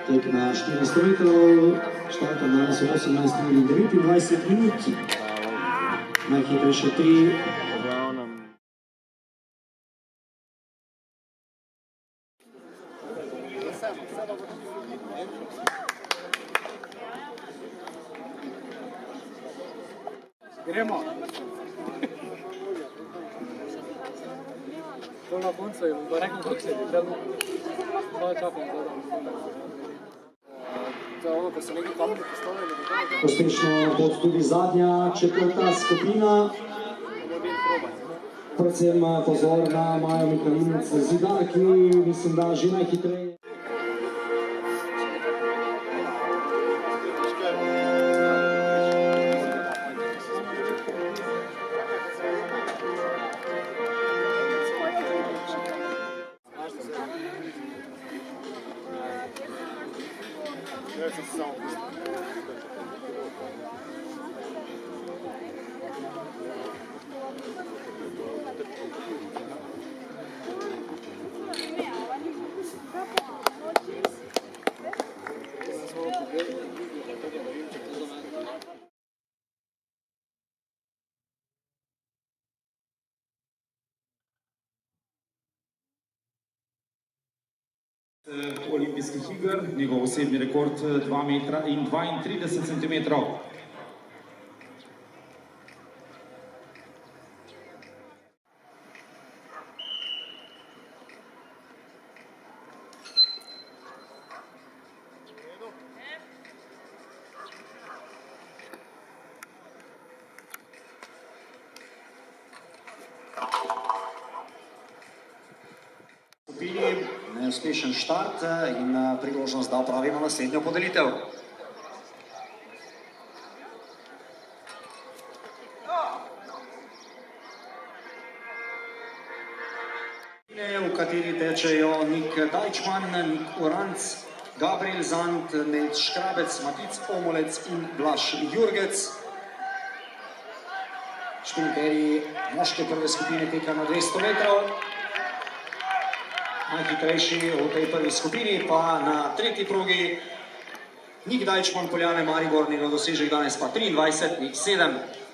tek na 400 metrov, štarta danes v 18:29 minut. Najhitrejše 3. Gremo. To na koncu je, bo rekel, kako se je delno. To je čakam, to je ono, ko se neki kameri postavili. Uspešno pot tudi zadnja, četrta skupina. Predvsem pozor na Majo Mikalinec Zidar, ki mislim, da že najhitreje. Olimpijskih iger, njegov osebni rekord 2 metra in 32 centimetrov. Neuspešen štart in priložnost, da opravimo naslednjo podelitev. V kateri tečejo Nik Dajčman, Nik Uranc, Gabriel Zant, Nec Škrabec, Matic Omolec in Blaž Jurgec. Šprinterji moške prve skupine teka na 200 metrov. Najhitrejši v tej prvi skupini pa na tretji progi Nik Dajčman, Poljane Maribor, njegov dosežek danes pa 23:07.